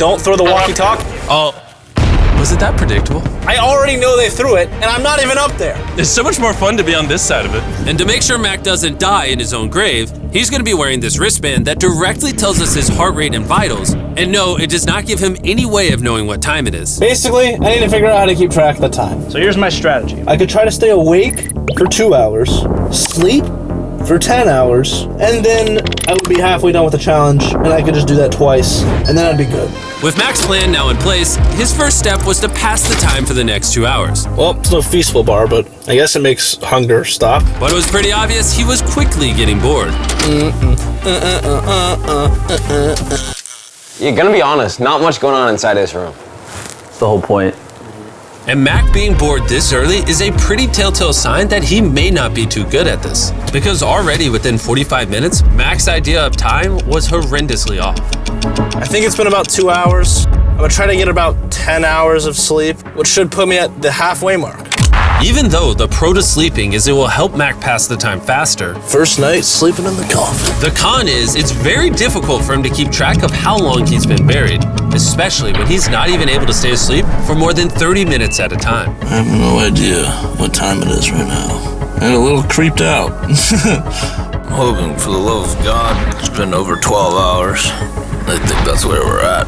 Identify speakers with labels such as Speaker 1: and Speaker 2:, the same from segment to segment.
Speaker 1: Don't throw the walkie-talkie.
Speaker 2: Oh, was it that predictable?
Speaker 1: I already know they threw it, and I'm not even up there.
Speaker 2: It's so much more fun to be on this side of it.
Speaker 3: And to make sure Mac doesn't die in his own grave, he's going to be wearing this wristband that directly tells us his heart rate and vitals. And no, it does not give him any way of knowing what time it is.
Speaker 1: Basically, I need to figure out how to keep track of the time.
Speaker 4: So here's my strategy.
Speaker 1: I could try to stay awake for 2 hours, sleep for 10 hours, and then I would be halfway done with the challenge, and I could just do that twice, and then I'd be good.
Speaker 3: With Mac's plan now in place, his first step was to pass the time for the next 2 hours.
Speaker 1: Well, it's no feastful bar, but I guess it makes hunger stop.
Speaker 3: But it was pretty obvious he was quickly getting bored.
Speaker 5: You're gonna be honest, not much going on inside this room.
Speaker 4: That's the whole point.
Speaker 3: And Mac being bored this early is a pretty telltale sign that he may not be too good at this. Because already within 45 minutes, Mac's idea of time was horrendously off.
Speaker 1: I think it's been about 2 hours. I'm gonna try to get about 10 hours of sleep, which should put me at the halfway mark.
Speaker 3: Even though the pro to sleeping is it will help Mac pass the time faster,
Speaker 1: First night sleeping in the coffin.
Speaker 3: the con is it's very difficult for him to keep track of how long he's been buried, especially when he's not even able to stay asleep for more than 30 minutes at a time.
Speaker 6: I have no idea what time it is right now. I'm a little creeped out.
Speaker 7: Hogan, for the love of God, it's been over 12 hours. I think that's where we're at.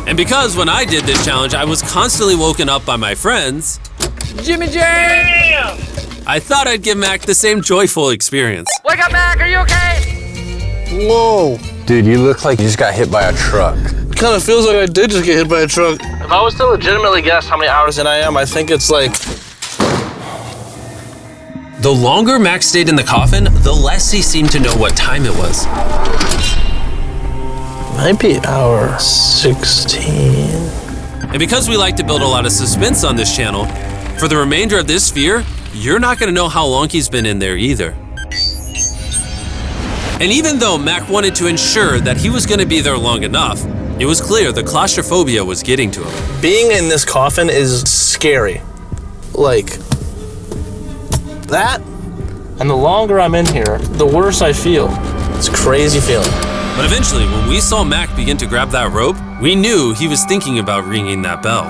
Speaker 3: And because when I did this challenge, I was constantly woken up by my friends,
Speaker 8: Jimmy Jam!
Speaker 3: I thought I'd give Mac the same joyful experience.
Speaker 8: Wake up, Mac, are you okay?
Speaker 1: Whoa.
Speaker 5: Dude, you look like you just got hit by a truck.
Speaker 1: Kind of feels like I did just get hit by a truck. If I was to legitimately guess how many hours in I am, I think it's like...
Speaker 3: The longer Mac stayed in the coffin, the less he seemed to know what time it was.
Speaker 1: Might be hour 16.
Speaker 3: And because we like to build a lot of suspense on this channel, for the remainder of this sphere, you're not gonna know how long he's been in there either. And even though Mac wanted to ensure that he was gonna be there long enough, it was clear the claustrophobia was getting to him.
Speaker 1: Being in this coffin is scary. Like, that, and the longer I'm in here, the worse I feel. It's a crazy feeling.
Speaker 3: But eventually, when we saw Mac begin to grab that rope, we knew he was thinking about ringing that bell.